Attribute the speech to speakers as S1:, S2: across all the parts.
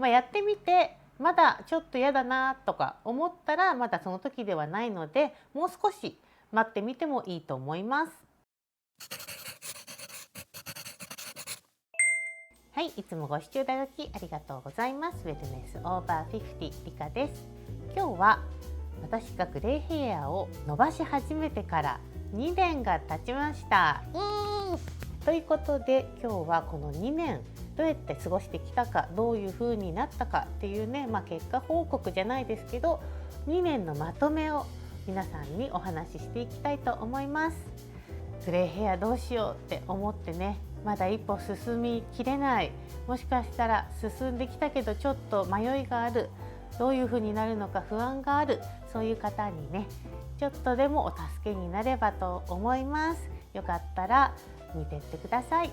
S1: やってみてまだちょっと嫌だなとか思ったらまだその時ではないので、もう少し待ってみてもいいと思います。はい、いつもご視聴いただきありがとうございます。ウェルネスオーバー50リカです。今日は私がグレーヘアを伸ばし始めてから2年が経ちました。ということで今日はこの2年どうやって過ごしてきたか、どういう風になったかっていうね、結果報告じゃないですけど2年のまとめを皆さんにお話ししていきたいと思います。グレーヘアどうしようって思ってね、まだ一歩進みきれない、もしかしたら進んできたけどちょっと迷いがある、どういう風になるのか不安がある、そういう方にねちょっとでもお助けになればと思います。よかったら見てってください。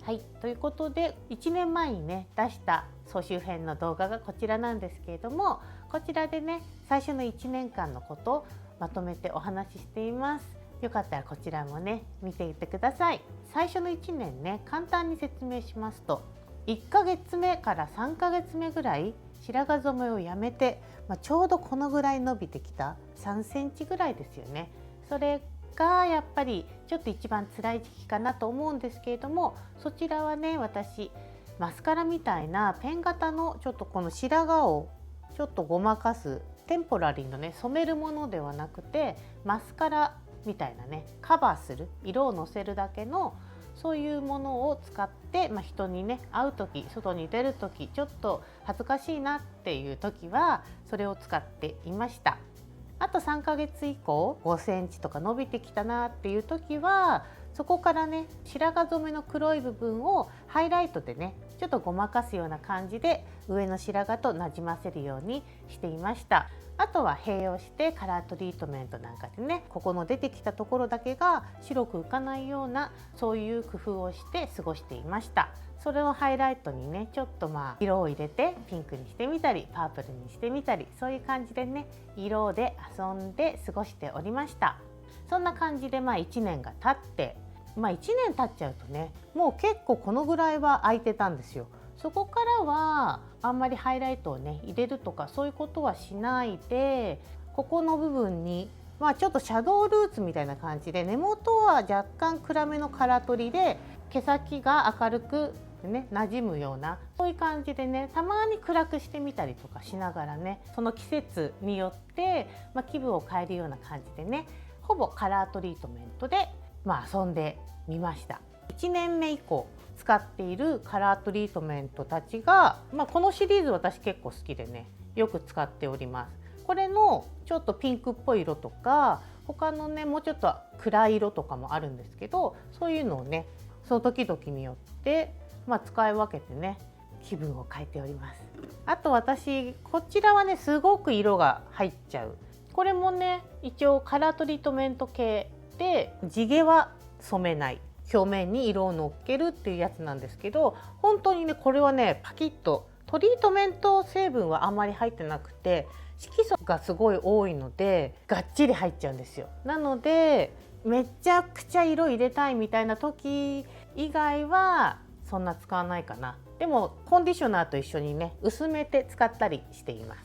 S1: はい、ということで1年前にね出した総集編の動画がこちらなんですけれども、こちらでね最初の1年間のことをまとめてお話ししています。よかったらこちらもね見ていってください。最初の1年ね簡単に説明しますと、1ヶ月目から3ヶ月目ぐらい白髪染めをやめて、ちょうどこのぐらい伸びてきた3センチぐらいですよね。それがやっぱりちょっと一番辛い時期かなと思うんですけれども、そちらはね私マスカラみたいなペン型のちょっとこの白髪をちょっとごまかすテンポラリーのね染めるものではなくて、マスカラみたいなねカバーする色をのせるだけのそういうものを使って、人にね会う時、外に出る時、ちょっと恥ずかしいなっていう時はそれを使っていました。あと3ヶ月以降5センチとか伸びてきたなっていう時は、そこからね白髪染めの黒い部分をハイライトでねちょっとごまかすような感じで上の白髪となじませるようにしていました。あとは併用してカラートリートメントなんかでね、ここの出てきたところだけが白く浮かないようなそういう工夫をして過ごしていました。それをハイライトにねちょっと色を入れてピンクにしてみたりパープルにしてみたり、そういう感じでね色で遊んで過ごしておりました。そんな感じで1年が経って、1年経っちゃうとねもう結構このぐらいは空いてたんですよ。そこからはあんまりハイライトをね入れるとかそういうことはしないで、ここの部分にちょっとシャドールーツみたいな感じで根元は若干暗めのカラー取りで毛先が明るくね馴染むような、そういう感じでねたまに暗くしてみたりとかしながらね、その季節によって、気分を変えるような感じでねほぼカラートリートメントで、遊んでみました。1年目以降使っているカラートリートメントたちが、このシリーズ私結構好きでねよく使っております。これのちょっとピンクっぽい色とか他のねもうちょっと暗い色とかもあるんですけど、そういうのをねその時々によって使い分けてね気分を変えております。あと私こちらはねすごく色が入っちゃう、これもね一応カラートリートメント系で地毛は染めない、表面に色をのっけるっていうやつなんですけど、本当にねこれはねパキッとトリートメント成分はあんまり入ってなくて色素がすごい多いのでがっちり入っちゃうんですよ。なのでめちゃくちゃ色入れたいみたいな時以外はそんな使わないかな。でもコンディショナーと一緒にね薄めて使ったりしています。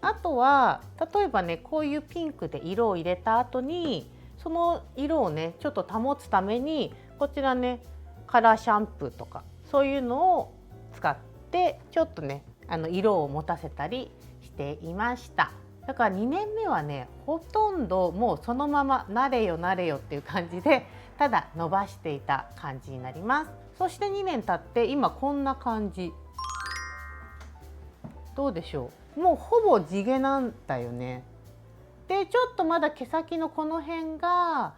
S1: あとは例えばねこういうピンクで色を入れた後にその色をねちょっと保つためにこちらねカラーシャンプーとかそういうのを使ってちょっとね色を持たせたりしていました。だから2年目はねほとんどもうそのまま慣れよ慣れよっていう感じでただ伸ばしていた感じになります。そして2年経って今こんな感じ。どうでしょう、もうほぼ地毛なんだよね。でちょっとまだ毛先のこの辺が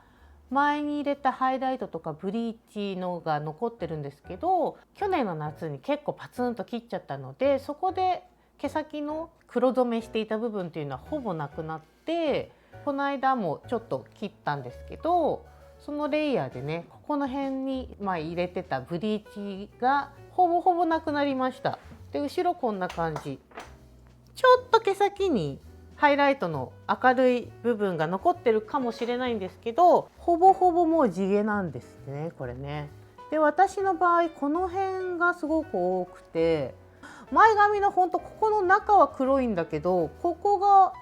S1: 前に入れたハイライトとかブリーチのが残ってるんですけど、去年の夏に結構パツンと切っちゃったのでそこで毛先の黒染めしていた部分っていうのはほぼなくなって、この間もちょっと切ったんですけどそのレイヤーでねここの辺に入れてたブリーチがほぼほぼなくなりました。で後ろこんな感じ、ちょっと毛先にハイライトの明るい部分が残ってるかもしれないんですけどほぼほぼもう地毛なんですねこれね。で私の場合この辺がすごく多くて、前髪のほんとここの中は黒いんだけど、ここが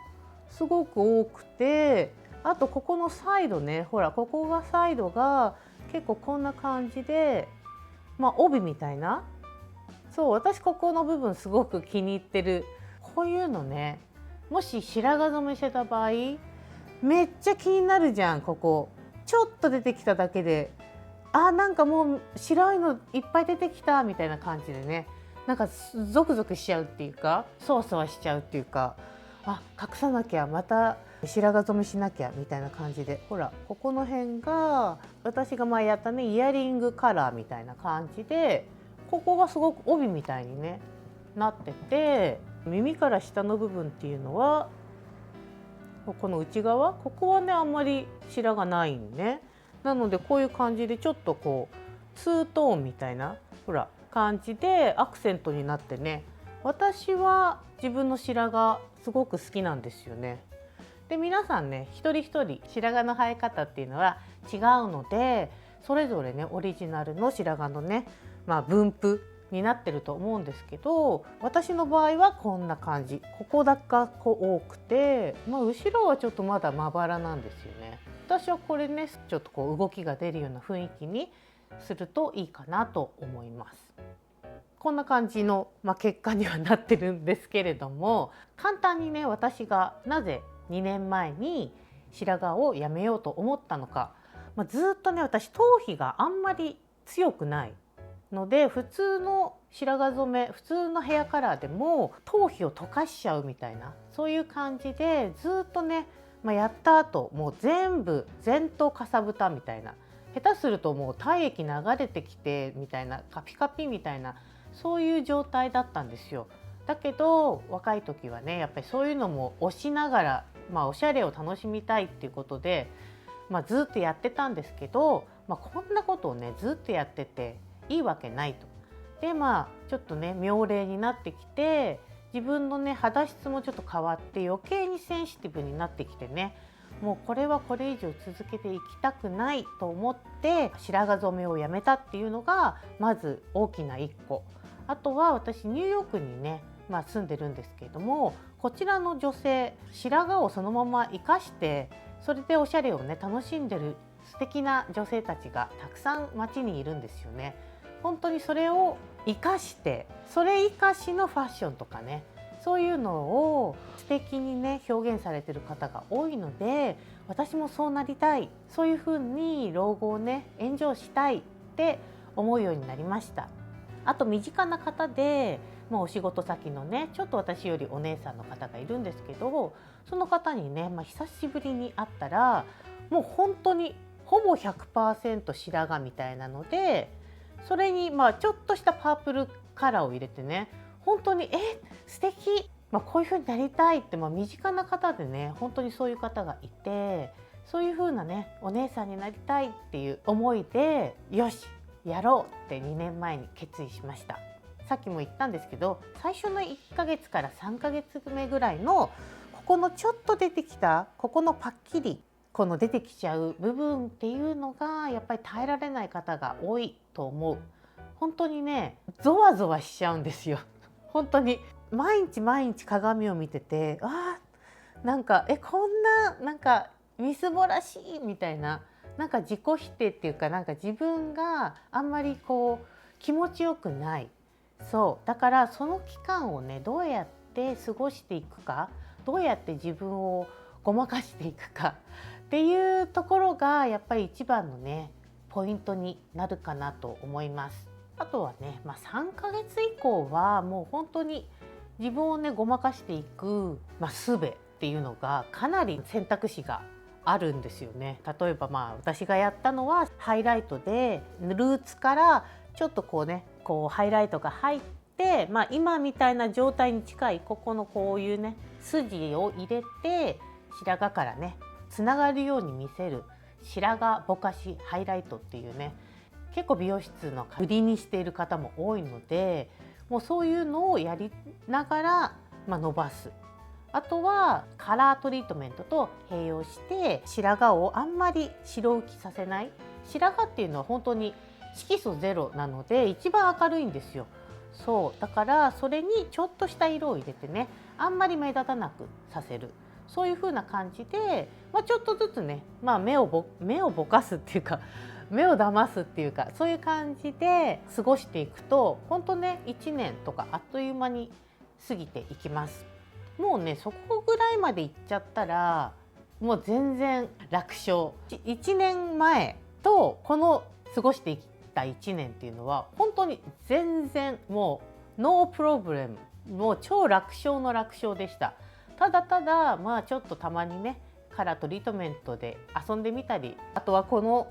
S1: すごく多くて、あとここのサイドね、ほらここがサイドが結構こんな感じで、帯みたいな、そう私ここの部分すごく気に入ってる。こういうのね、もし白髪染めしてた場合めっちゃ気になるじゃん。ここちょっと出てきただけで、なんかもう白いのいっぱい出てきたみたいな感じでね、なんかゾクゾクしちゃうっていうか、そわそわしちゃうっていうか、隠さなきゃ、また白髪染めしなきゃみたいな感じで、ほらここの辺が私が前やったねイヤリングカラーみたいな感じで、ここがすごく帯みたいにねなってて、耳から下の部分っていうのはこの内側、ここはねあんまり白がないんね。なのでこういう感じでちょっとこうツートーンみたいなほら感じでアクセントになってね、私は自分の白髪すごく好きなんですよね。で皆さんね一人一人白髪の生え方っていうのは違うので、それぞれねオリジナルの白髪のね、分布になってると思うんですけど、私の場合はこんな感じ、ここだけ多くて、後ろはちょっとまだまばらなんですよね。私はこれねちょっとこう動きが出るような雰囲気にするといいかなと思います。こんな感じの、結果にはなってるんですけれども、簡単にね私がなぜ2年前に白髪をやめようと思ったのか、ずっとね私頭皮があんまり強くないので、普通の白髪染め、普通のヘアカラーでも頭皮を溶かしちゃうみたいな、そういう感じでずっとね、やった後もう全部前頭かさぶたみたいな、下手するともう体液流れてきてみたいな、カピカピみたいな、そういう状態だったんですよ。だけど若い時はねやっぱりそういうのも押しながら、おしゃれを楽しみたいっていうことで、ずっとやってたんですけど、こんなことをねずっとやってていいわけないと。でちょっとね妙齢になってきて、自分のね肌質もちょっと変わって余計にセンシティブになってきてね、もうこれはこれ以上続けていきたくないと思って白髪染めをやめたっていうのがまず大きな一個。あとは私ニューヨークにね、住んでるんですけれども、こちらの女性白髪をそのまま生かしてそれでおしゃれをね楽しんでる素敵な女性たちがたくさん街にいるんですよね。本当にそれを生かして、それ生かしのファッションとかね、そういうのを素敵にね表現されてる方が多いので、私もそうなりたい、そういう風に老後をねエンジョイしたいって思うようになりました。あと身近な方で、お仕事先のねちょっと私よりお姉さんの方がいるんですけど、その方にね、久しぶりに会ったらもう本当にほぼ 100% 白髪みたいなので、それにちょっとしたパープルカラーを入れてね、本当に素敵、こういう風になりたいって、身近な方でね本当にそういう方がいて、そういう風なねお姉さんになりたいっていう思いでよしやろうって2年前に決意しました。さっきも言ったんですけど、最初の1ヶ月から3ヶ月目ぐらいのここのちょっと出てきたここのパッキリこの出てきちゃう部分っていうのがやっぱり耐えられない方が多いと思う。本当にねゾワゾワしちゃうんですよ。本当に毎日毎日鏡を見てて、なんかこんななんかみすぼらしいみたいな、なんか自己否定っていうか、なんか自分があんまりこう気持ちよくない。そうだからその期間をねどうやって過ごしていくか、どうやって自分をごまかしていくかっていうところがやっぱり一番のねポイントになるかなと思います。あとはね、3ヶ月以降はもう本当に自分をねごまかしていく、術っていうのがかなり選択肢があるんですよね。例えば私がやったのはハイライトでルーツからちょっとこうねこうハイライトが入って、今みたいな状態に近いここのこういうね筋を入れて白髪からねつながるように見せる白髪ぼかしハイライトっていうね、結構美容室の売りにしている方も多いので、もうそういうのをやりながら、伸ばす。あとはカラートリートメントと併用して白髪をあんまり白浮きさせない。白髪っていうのは本当に色素ゼロなので一番明るいんですよ。そうだからそれにちょっとした色を入れてね、あんまり目立たなくさせる、そういう風な感じで、ちょっとずつね、目をぼかすっていうか目を騙すっていうか、そういう感じで過ごしていくと本当ね、1年とかあっという間に過ぎていきます。もうね、そこぐらいまでいっちゃったらもう全然楽勝。1年前とこの過ごしていった1年っていうのは本当に全然もうノープロブレム、もう超楽勝の楽勝でした。ただただちょっとたまにね、カラートリートメントで遊んでみたり、あとはこの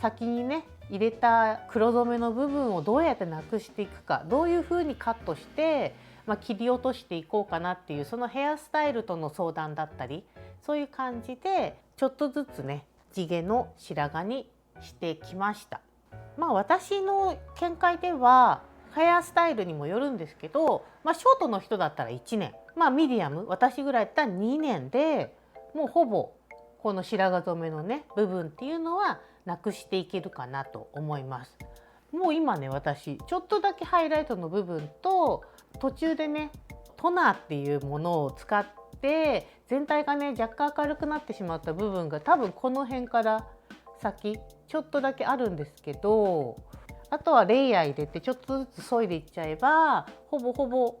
S1: 先にね入れた黒染めの部分をどうやってなくしていくか、どういう風にカットして、切り落としていこうかなっていう、そのヘアスタイルとの相談だったり、そういう感じでちょっとずつね地毛の白髪にしてきました。私の見解ではヘアスタイルにもよるんですけど、ショートの人だったら1年、ミディアム、私ぐらいだったら2年でもうほぼこの白髪染めのね部分っていうのはなくしていけるかなと思います。もう今ね、私ちょっとだけハイライトの部分と途中でねトナーっていうものを使って全体がね若干明るくなってしまった部分が多分この辺から先ちょっとだけあるんですけど、あとはレイヤー入れてちょっとずつ削いでいっちゃえばほぼほぼ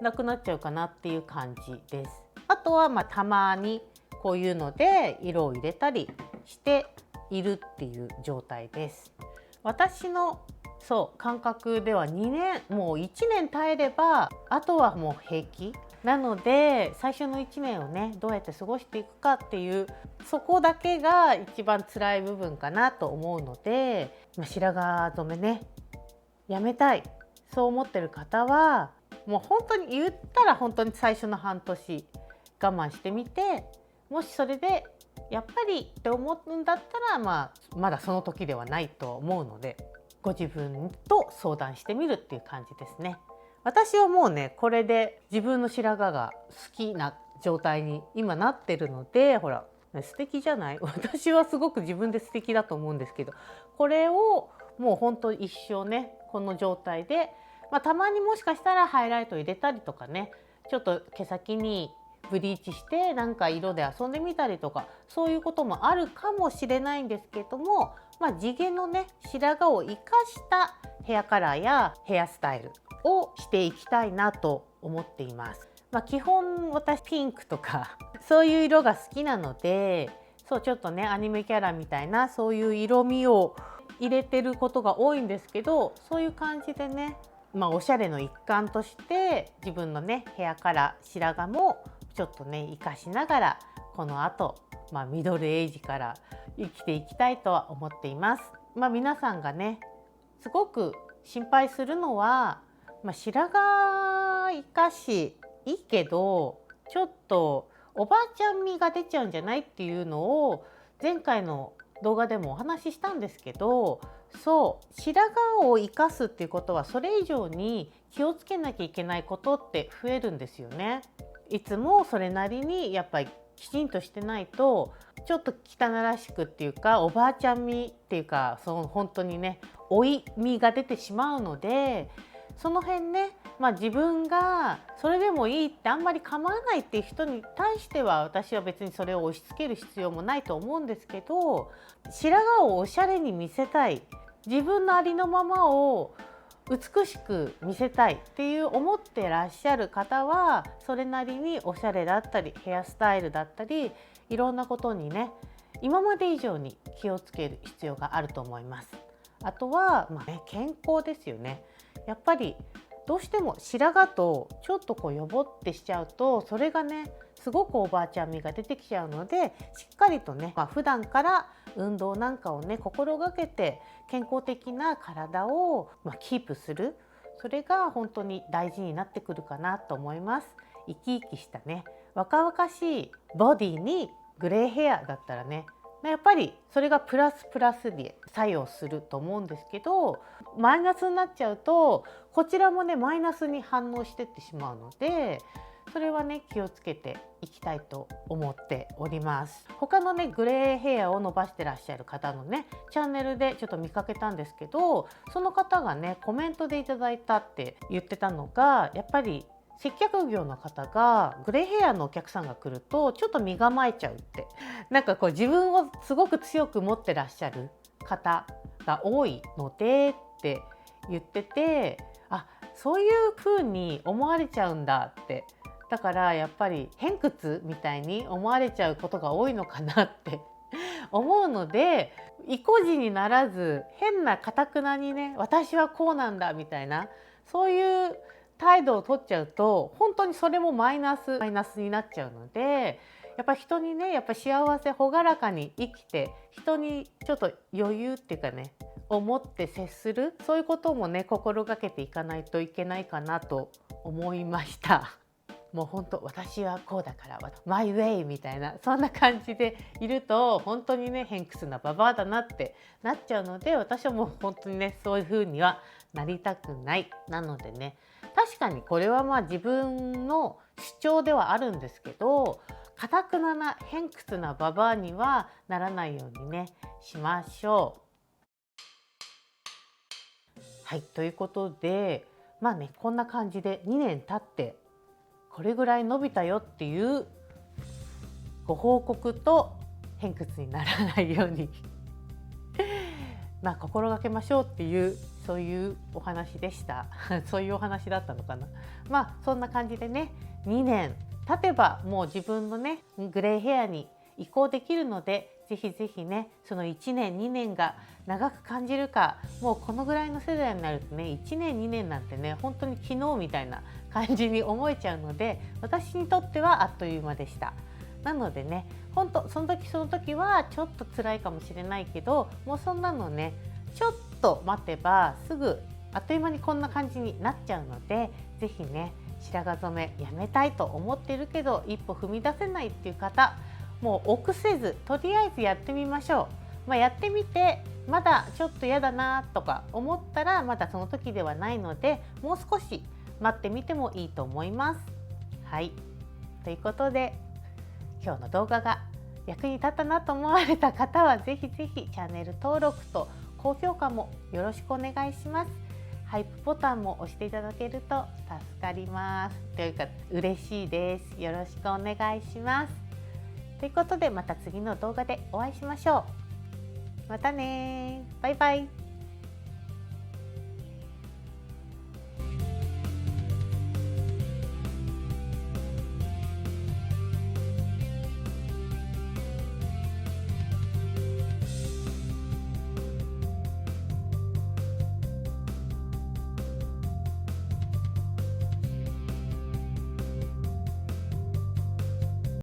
S1: なくなっちゃうかなっていう感じです。あとはたまにこういうので色を入れたりしているっていう状態です。私の感覚では2年、もう1年耐えればあとはもう平気なので、最初の1年をねどうやって過ごしていくかっていう、そこだけが一番辛い部分かなと思うので、白髪染めねやめたい、そう思ってる方はもう本当に言ったら本当に最初の半年我慢してみて、もしそれでやっぱりって思うんだったら、まだその時ではないと思うので、ご自分と相談してみるっていう感じですね。私はもうねこれで自分の白髪が好きな状態に今なってるので、ほら素敵じゃない？私はすごく自分で素敵だと思うんですけど、これをもう本当一生ねこの状態で、たまにもしかしたらハイライト入れたりとかね、ちょっと毛先にブリーチしてなんか色で遊んでみたりとか、そういうこともあるかもしれないんですけども、地毛のね白髪を生かしたヘアカラーやヘアスタイルをしていきたいなと思っています。基本私ピンクとかそういう色が好きなので、ちょっとねアニメキャラみたいなそういう色味を入れてることが多いんですけど、そういう感じでね、おしゃれの一環として自分のねヘアカラー白髪もちょっとね生かしながら、この後、ミドルエイジから生きていきたいとは思っています。皆さんがねすごく心配するのは、白髪生かしいいけどちょっとおばあちゃん味が出ちゃうんじゃないっていうのを前回の動画でもお話ししたんですけど、白髪を生かすっていうことはそれ以上に気をつけなきゃいけないことって増えるんですよね。いつもそれなりにやっぱりきちんとしてないとちょっと汚らしくっていうか、おばあちゃん味っていうか、本当にね老い味が出てしまうので、その辺ね、自分がそれでもいいってあんまり構わないっていう人に対しては私は別にそれを押し付ける必要もないと思うんですけど、白髪をおしゃれに見せたい、自分のありのままを美しく見せたいっていう思ってらっしゃる方は、それなりにおしゃれだったりヘアスタイルだったりいろんなことにね今まで以上に気をつける必要があると思います。あとは、健康ですよね。やっぱりどうしても白髪とちょっとヨボってしちゃうと、それがねすごくおばあちゃん味が出てきちゃうので、しっかりとね、普段から運動なんかをね心がけて健康的な体をキープする、それが本当に大事になってくるかなと思います。生き生きしたね若々しいボディにグレーヘアだったらね、やっぱりそれがプラスプラスで作用すると思うんですけど、マイナスになっちゃうとこちらもねマイナスに反応してってしまうので、それはね気をつけていきたいと思っております。他のねグレーヘアを伸ばしてらっしゃる方のねチャンネルでちょっと見かけたんですけど、その方がねコメントでいただいたって言ってたのが、やっぱり接客業の方がグレーヘアのお客さんが来るとちょっと身構えちゃうって、なんかこう自分をすごく強く持ってらっしゃる方が多いのでって言ってて、あ、そういう風に思われちゃうんだって、だからやっぱり偏屈みたいに思われちゃうことが多いのかなって思うので、意固地にならず変な堅くなにね、私はこうなんだみたいなそういう態度を取っちゃうと本当にそれもマイナスになっちゃうので、やっぱ人にねやっぱ幸せ朗らかに生きて、人にちょっと余裕っていうかねを持って接する、そういうこともね心がけていかないといけないかなと思いました。もう本当私はこうだからマイウェイみたいな、そんな感じでいると本当にね偏屈なババアだなってなっちゃうので、私はもう本当にねそういう風にはなりたくない。なのでね、確かにこれはまあ自分の主張ではあるんですけど、堅くなな偏屈なババアにはならないようにねしましょう。はい、ということでまあねこんな感じで2年経ってこれぐらい伸びたよっていうご報告と、偏屈にならないようにまあ心がけましょうっていう、そういうお話でしたそういうお話だったのかな。まあそんな感じでね、2年経てばもう自分のねグレーヘアに移行できるので、ぜひぜひねその1年2年が長く感じるか、もうこのぐらいの世代になるとね1年2年なんてね本当に昨日みたいな感じに思えちゃうので、私にとってはあっという間でした。なのでね、本当その時はちょっと辛いかもしれないけど、もうそんなのねちょっと待てばすぐあっという間にこんな感じになっちゃうので、ぜひね白髪染めやめたいと思っているけど一歩踏み出せないっていう方、もう臆せずとりあえずやってみましょう。やってみてまだちょっと嫌だなとか思ったらまだその時ではないので、もう少し待ってみてもいいと思います。はい、ということで今日の動画が役に立ったなと思われた方はぜひぜひチャンネル登録と高評価もよろしくお願いします。ハイプボタンも押していただけると助かります。というか嬉しいです。よろしくお願いします。ということでまた次の動画でお会いしましょう。またね。バイバイ。